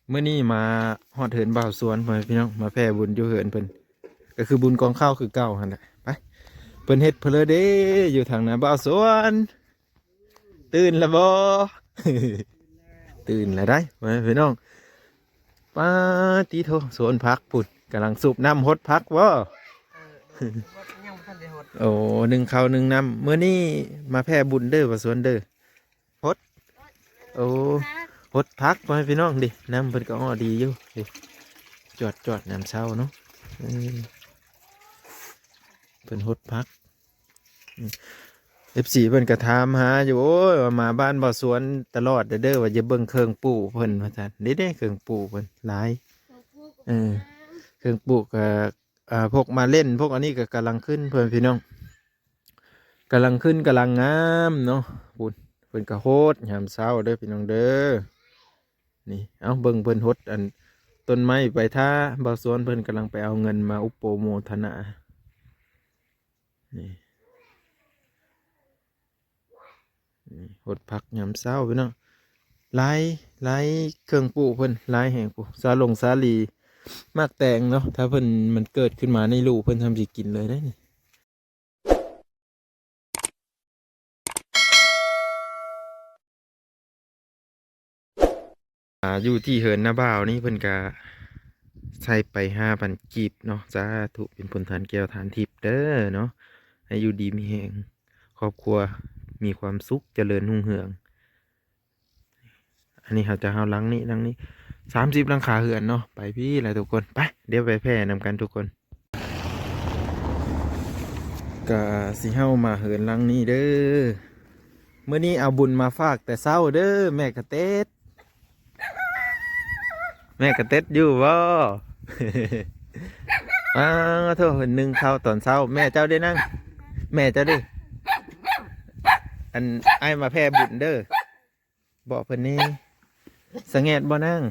เมื่อนี้มาฮอดเหินบ่าวสวนพ่อแม่พี่น้องมาแผ่บุญอยู่เหินเพิ่นก็คือบุญกองข้าวคือเก่าหั่นแหละไปเพิ่นเฮ็ดเพลอเด้อยู่ทางหน้าบ่าวสวนตื่นแล้วบ่ ตื่นแล้วได้พ่อแม่พี่น้องปาติโทสวนผักพุ่นกำลังสูบน้ำฮดผักบ่ ยังพันได้หด โอ้หนึ่งข้าวหนึ่งน้ำเมื่อนี้มาแผ่บุญเด้อบ่าวสวนเด้อฮดโอ้ฮดผักพ่อแม่พี่น้องดิน้ำเพิ่นก็อ้อดีอยู่ดิจอดน้ำเช้าเนาะ เป็นฮดพักFCเพิ่นกระทามหาอยู่โอ้ยว่ามาบ้านบ่อสวนตลอดเด้อว่าจะเบิ่งเครื่องปลูกเพิ่นว่าซั่นเด้เครื่องปลูกเพิ่นหลายเออเครื่องปลูกก็พวกมาเล่นพวกอันนี้ก็กำลังขึ้นเพิ่นพี่น้องกำลังขึ้นกำลังงามเนาะปุ่นเพิ่นก็โฮดยามเช้าเด้อพี่น้องเด้อนี่เอาเบิ่งเพิ่นฮดอันต้นไม้ไปท่าบ่อสวนเพิ่นกำลังไปเอาเงินมาอุปโภโมทนานี่หดผักยำเศร้าพี่น้องลายเครื่องปลูกเพิ่นลายแห่งปลูกสาลีมากแตงเนาะถ้าเพิ่นมันเกิดขึ้นมาในลูกเพิ่นทำสิกินเลยได้นี่อยู่ที่เหินหน้าบ่าวนี่เพิ่นก็ใส่ไป5,000 กีบเนาะสาธุเป็นผลทานแก้วทานทิพย์เด้อเนาะให้อยู่ดีมีแห่งครอบครัวมีความสุขเจริญรุ่งเรือง อันนี้เราจะเอาหลังนี้30หลังคาเหือนเนาะไปพี่อะไรทุกคนไปเดี๋ยวไปแพร่นำกันทุกคนก็สิเฮามาเหินหลังนี้เด้อเมื่อนี้เอาบุญมาฝากแต่เศร้าเด้อแม่กระเต็ดอยู่บ่ โทษหนึ่งข้าวตอนเช้าแม่เจ้าได้นั่งแม่เจ้าดิอันไอ้มาแพร่บุญเด้อบอกเพิ่นนี่สังเกตบ่นั่ง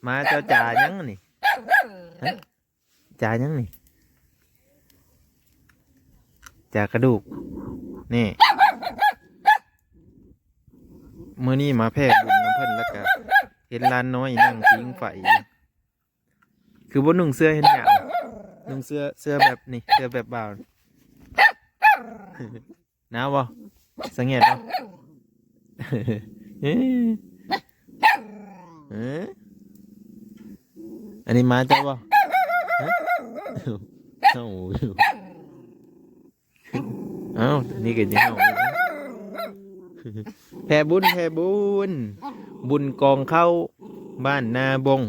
มาเจ้าจ่ายังนี่ฮะจ่ายังนี่จ่ากระดูกนี่เมื่อนี้มาแพร่บุญน้ำเพิ่นแล้วก็เห็นลานน้อยนั่งพิงไฟคือบ่นุ่งเสื้อเห็นหยาวนุ่งเสื้อแบบนี่เสื้อแบบบ่าว หนาวบ่สังเกตบ่ เอ๊ะเอ๊ะอันนี้มาเจ้าบ่ฮะเอ้าเอ้านี่ก็จะเอ้าแผ่บุญบุญกองเข้าบ้านนาบง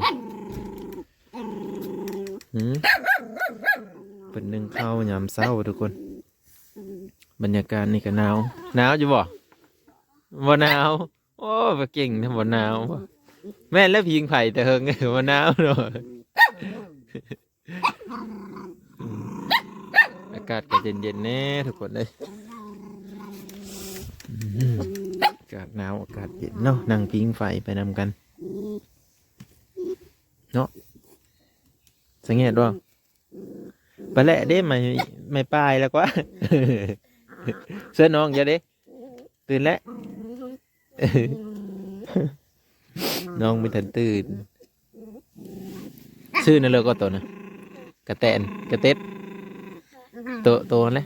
เป็นหนึ่งเข้ายามเช้าทุกคนบรรยากาศนี่ก็หนาวอยู่บ่หนาวโอ้เก่งนะบ่หนาวบ่แม่นแล้วพิงไผ่แต่เฮงบ่หนาวเนาะอากาศก็เย็นๆแน่ทุกคนเลยอากาศหนาวอากาศเย็นเนาะนั่งพิงไฟไปนำกันเนาะสังเกตว่าไปแหละเด้ไม่ปลายแล้วกว่า เสื้อน้องอย่าเด้ตื่นแล้ว น้องไม่ทันตื่นชื่อนั่นเลยก็ตัวนะกระแตนกระเต็ดตัวนั่นแหละ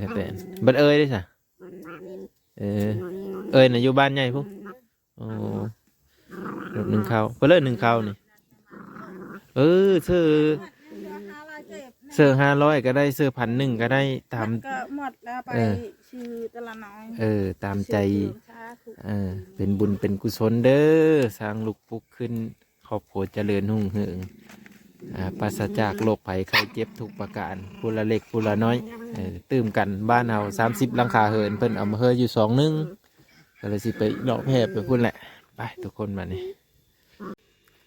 กระแตนบัดเอ้ยได้สะเอ้ยน่ะอยู่บ้านใหญ่พุ่งโอ้รถหนึ่งข้าวเพื่อเลิกหนึ่งข้าวนี่เสื้อ500ก็ได้เสื้อ1,100ก็ได้ตามก็หมดแล้วไปชื่อตะละน้อยตามใจเป็นบุญเป็นกุศลเด้อสร้างลูกปุกขึ้นครอบครัวเจริญรุ่งเรืองปราศจากโรคภัยไข้เจ็บทุกประการผู้ละเล็กผู้ละน้อยตื่มกันบ้านเฮา30หลังคาเหินเพิ่นเอามาเฮยอยู่2 ก็เลยสิไปเลาะแพร่ไปพุ่นแหละไปทุกคนมานี่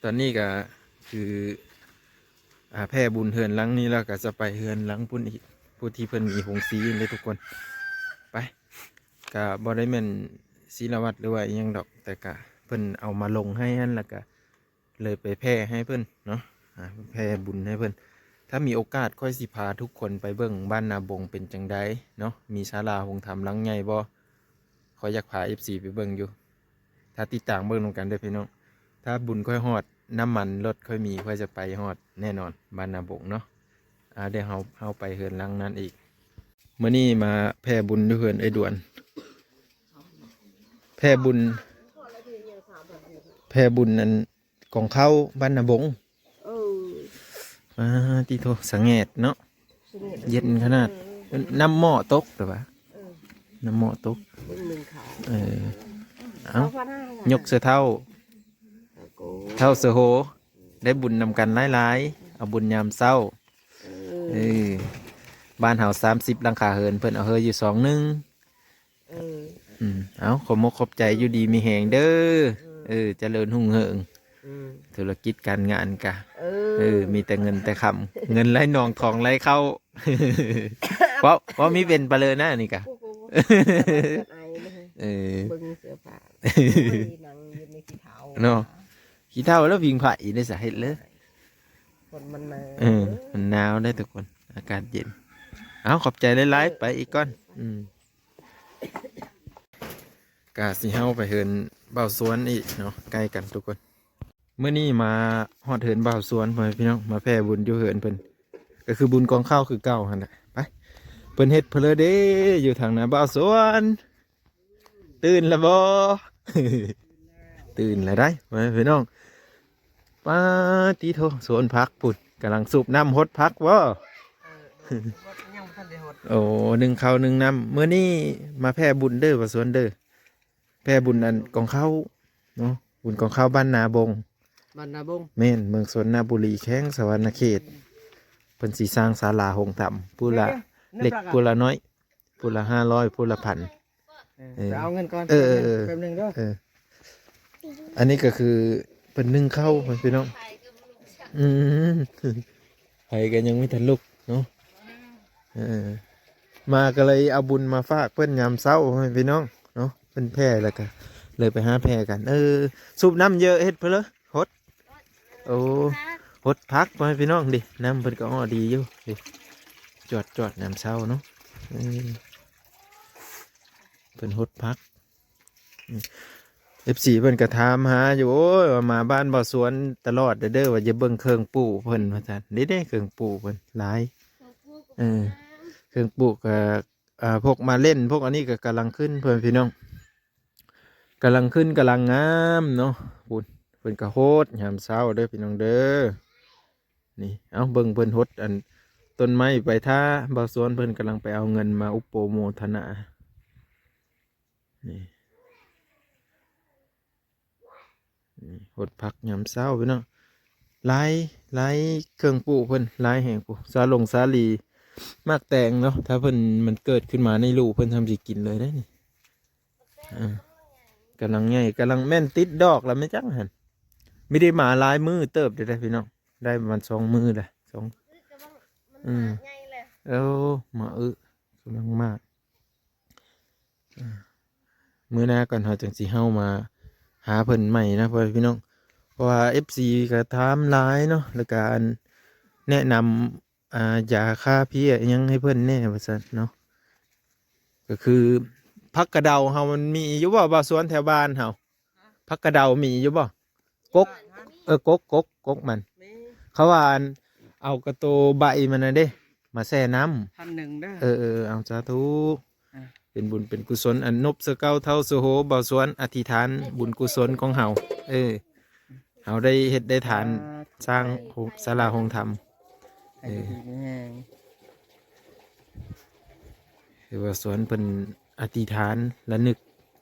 ตอนนี้ก็คือแพร่บุญเฮือนหลังนี้แล้วก็จะไปเฮือนหลังพุ่นอีกผู้ที่เพิ่นมีหงสีเลยทุกคนไปก็บ่ได้แม่นศิลวัตรหรือว่าอิหยังดอกแต่ก็เพิ่นเอามาลงให้นั่นแล้วก็เลยไปแพร่ให้เพิ่นเนาะแพร่บุญให้เพิ่นถ้ามีโอกาสค่อยสิพาทุกคนไปเบิ่งบ้านนาบงเป็นจังไดเนาะมีศาลาหงธรรมหลังใหญ่บ่ขอยอยากพา FC ไปเบิ่งอยู่ ถ้าติดตามเบิ่งนำกันเด้อพี่น้องถ้าบุญค่อยฮอดน้ำมันรถค่อยมีค่อยจะไปฮอดแน่นอนบ้านนาบงเนาะเดี๋ยวเฮาไปเฮือนหลังนั้นอีกมื้อนี้มาแผ่บุญอยู่เฮือนไอ้ด่วนแผ่บุญนั้นของเขาบ้านนาบงตีโทสังเกตเนาะเย็นขนาดน้ำหม้อตกหรือเปล่าน้ำหม้อตกเอายกเสื้อเท่าเสื้อโหได้บุญนำกันหลายๆเอาบุญยามเศร้าบ้านเฮา30หลังคาเฮินเพิ่นเอาเฮยอยู่2 นึงเอาขอบมกขอบใจอยู่ดีมีแหงเด้อเจริญหุ่งเหิงธุรกิจการงานกะมีแต่เงินแต่คำเงินไหลนองทองไหลเข้า เพราะมีเป็นไปเลยนะนี่กะเบิ่งเสื้อผ้านั่งอยู่ในขี้เท้า เนาะขี้เท่าแล้ววิ่งไผ่ในสาเหตุเลยคนมันหนาว มันหนาวได้ทุกคนอากาศเย็นเอาขอบใจหลายๆไปอีกก้อนกาสิเฮาไปเหินเบาสวนอีกเนาะใกล้กันทุกคนเมื่อนี้มาฮอดเหินเบาสวนพ่อพี่น้องมาแผ่บุญอยู่เหินเพิ่นก็คือบุญกองข้าวคือเก่าหั่นแหละไปเพิ่นเฮ็ดเพลอเด้อยู่ทางหน้าเบาสวนตื่นแล้วบ่ ตื่นแล้วได้พ่อพี่น้องป้าตีโทสวนพักปุ่นกำลังสูบน้ำฮดพักบ่โอ้1 ข้าว 1 น้ำเมื่อนี้มาแผ่บุญเด้อว่าสวนเด้อแผ่บุญอันกองข้าวเนาะบุญกองข้าวบ้านนาบงแม่นเมืองสวนนาบุรีแข้งสวรรณเขตเพิ่นสิสร้างศาลาหงส์ธรรมผู้ละเล็กผู้ละน้อยผู้ละ500ผู้ละ1,000เอาเงินก่อนแป๊บนึงเด้ออันนี้ก็คือเป็นนึ่งข้าวพี่น้องไผกันยังไม่ทันลุกเนาะมาก็เลยเอาบุญมาฝากเพื่อนยามเช้าพี่น้องเนาะเป็นแพร่แล้วกันเลยไปหาแพร่กันสูบน้ำเยอะเฮ็ดเพื่อเลยฮดโอ้ฮดพักมาพี่น้องดิน้ำเพิ่นก็อ้อดีอยู่ดิจอดน้ำเช้าเนาะเป็นฮดพักFC เพิ่นก็ถามหาอยู่โอ้ยมาบ้านบ่สวนตลอดเด้อว่าจะเบิ่งเครื่องปลูกเพิ่นว่าซั่นเด้เครื่องปลูกเพิ่นหลายเครื่องปลูกก็พวกมาเล่นพวกอันนี้ก็กำลังขึ้นเพิ่นพี่น้องกำลังขึ้นกำลังงามเนาะปุ่นเพิ่นก็โฮดยามเช้าเด้อพี่น้องเด้อนี่เอาเบิ่งเพิ่นโฮดอันต้นไม้ไปท่าบ่สวนเพิ่นกำลังไปเอาเงินมาอุปโภโมทนานี่หดผักยำเศร้าพี่น้องลายเครื่องปลูกเพิ่นลายแห่งปลูกสาลีมากแตงเนาะถ้าเพิ่นมันเกิดขึ้นมาในลูกเพิ่นทำสิกินเลยได้นี่กำลังใหญ่กำลังแม่นติดดอกแล้วไม่จังหันไม่ได้มาลายมือเติบได้พี่น้องได้ประมาณ2 มือเลยมากำลังมากมื้อหน้าก่อนเราจังสิเฮามาหาเพิ่นใหม่นะพี่น้องเพราะว่า FC ก็ถามหลายเนาะแล้วก็แนะนำยาฆ่าเพี้ยยังให้เพิ่นแน่ว่าซั่นเนาะก็คือผักกระเดาเฮามันมีอยู่บ่สวนแถวบ้านเฮาผักกระเดามีอยู่บ่กกมันเขาว่าเอากระโตใบมันน่ะเด้มาแช่น้ำ1,000เด้อเอาสาธุเป็นบุญเป็นกุศลอันนบสเก้าเท่าสุโหบ่าวสวนอธิษฐานบุญกุศลของเฮาเฮาได้เฮ็ดได้ฐานสร้างศาลาหงส์ธรรมคือว่าสวนเป็นอธิษฐานและนึก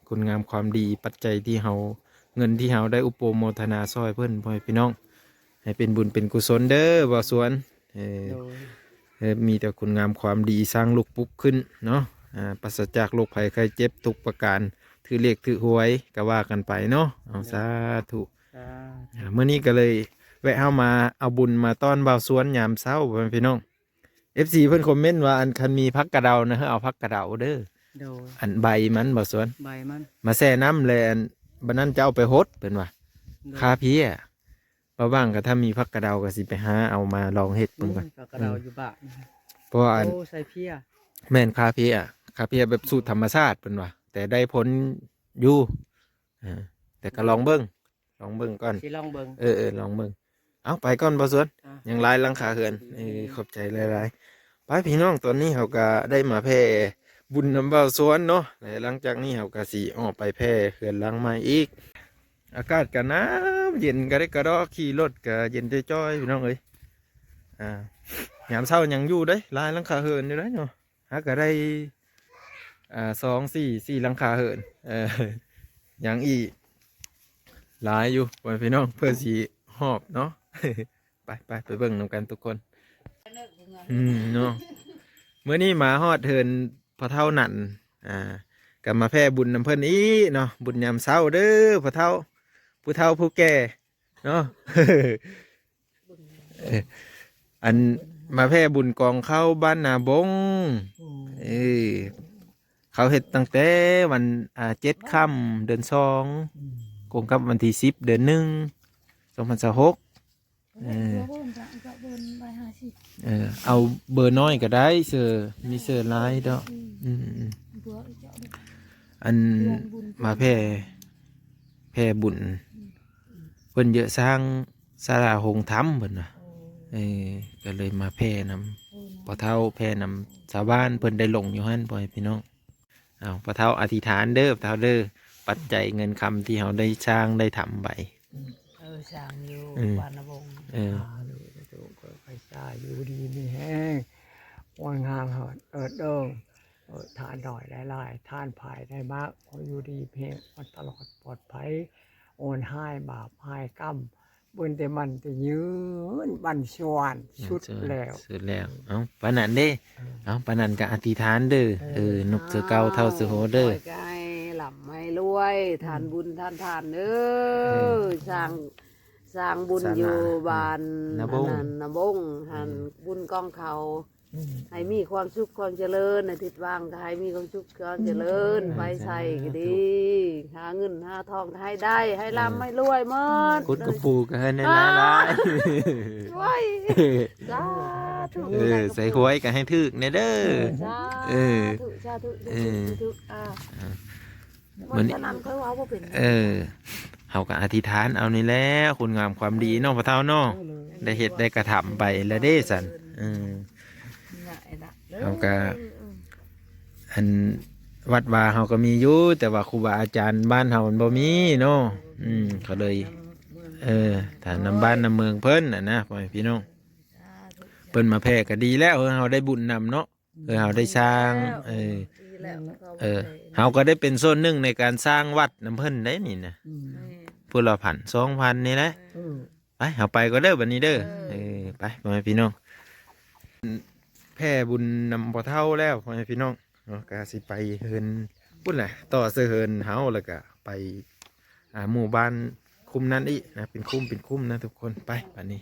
คุณงามความดีปัจจัยที่เฮาเงินที่เฮาได้อุปโภทนาซอยเพิ่นพ่อพี่น้องให้เป็นบุญเป็นกุศลเด้อบ่าวสวนมีแต่คุณงามความดีสร้างลูกปุ๊บขึ้นเนาะปราศจากโรคภัยไข้เจ็บทุกประการถือเลขถือหวยก็ว่ากันไปเนาะเอาสาธุเมื่อนี้ก็เลยแวะเข้ามาเอาบุญมาต้อนบ่าวสวนยามเช้าพี่น้อง FC เพิ่นคอมเมนต์ว่าอันคันมีพักกระเดานะเอาพักกระเดาเด้ออันใบมันบ่าวสวนใบมันมาแช่น้ำเลยอันบัดนั้นจะเอาไปฮดเป็นว่าคาเพี้ยบ้างก็ถ้ามีพักกระเดาก็สิไปหาเอามาลองเฮ็ดเบิ่งก่อนพักกระเดาอยู่บ้านเพราะอันใส่เพี้ยแม่นคาเพียแบบสูตรธรรมชาติเป็นว่าแต่ได้ผลอยู่ แต่ก็ลองเบิ่งก่อน สิลองเบิ่ง ลองเบิ่งเอาไปก่อนบ่สวน อ่ะ ยังหลายหลังคาเฮือนขอบใจหลายๆไปพี่น้องตอนนี้เขาก็ได้มาแพร่บุญน้ำเบาสวนเนาะและหลังจากนี้เขาก็สิออกไปแพร่เฮือนหลังใหม่อีก อากาศก็น้ำเย็นก็ได้กระดอกขี่รถก็เย็นจ้อยๆพี่น้องเอ้ยยามเช้ายังอยู่เด้หลายหลังคาเฮือนอยู่เด้เนาะหาก็ได้2 4 4หลังคาเฮือนยังอีกหลายอยู่ไว้พี่น้องเพื่อสีหอบเนาะ ไปเบิ่งนำกันทุกคนเนาะเมื่อนี้มาฮอดเทินพอเท่านั่นกลับมาแพร่บุญนำเพิ่นอีเนาะบุญยามเช้าเด้อพอเท่าผู้เฒ่าผู้แก่เนาะ อันมาแพร่บุญกองเข้าบ้านนาบงเขาเฮ็ดตั้งแต่วัน7 ค่ำเดือน2กงกับวันที่10 เดือน1 2026เอาเบอร์น้อยก็ได้เสือมีเสือลายดอกอันมาแพร่บุญเพิ่นเยอะสร้างศาลาโฮงธรรมเพิ่นน่ะก็เลยมาแพร่นำพอเท่าแพร่นำชาวบ้านเพิ่นได้ลงอยู่หั่นพ่อพี่น้องเอาพอเท่าอธิษฐานเด้อพอเท่าเด้อปัจจัยเงินคำที่เราได้สร้างได้ทำไปสร้างอยู่บ้านนาบงถูกไปสร้างอยู่ดีมีแห้งวันงามหอดเดิงทานหน่อยหลายๆทานภายได้มากอยู่ดีเพียงมันตลอดปลอดภัยโอนให้บาปให้กรรมบนแต่มันจะยืนบันชวนชุดแล้วเอาปานนันเด้เอาปานนันก็อธิษฐานเด้อนกเสือเก่าเท่าเสือโหเด้อให้หลับให้รวยทานบุญทานเด้อสร้างบุญอยู่บ้านนาบงหันบุญกองเขาให้มีความสุขความเจริญในทิศว่างก็ให้มีความสุขความเจริญไปใส่ก็ดีหาเงินหาทองให้ได้ให้ร่ำให้รวยหมดกุดกระปูก็ให้ในร้านรวยสาธุใส่หวยก็ให้ถึกในเด้อสาธุเหมือนนั้นเขาว่าเป็นเขาก็อธิษฐานเอานี่แหละคุณงามความดีน้องพระเท่าน้องได้เฮ็ดได้กระทำไปแล้วเด้สันเขาก็อันวัดวาเขาก็มีอยู่แต่ว่าครูบาอาจารย์บ้านเขามันบ่มีเนาะเขาเลยถ้านำบ้านนำเมืองเพิ่นนะพ่อพี่น้องเพิ่นมาแพร่ก็ดีแล้วเขาได้บุญนำเนาะเขาได้สร้างเขาก็ได้เป็นส่วนหนึ่งในการสร้างวัดน้ำเพิ่นได้นี่นะพูดละ1,000 2,000นี่นะไปเอาไปก็เด้อบัดนี้เด้อไปพ่อพี่น้องแพร่บุญนำพอเท่าแล้วพ่อพี่น้องก็สิไปเฮินพูดแหละต่อเสือเฮินเฮาแล้วก็ไปหมู่บ้านคุ้มนั้นอีกนะเป็นคุ้มนะทุกคนไปบัดนี้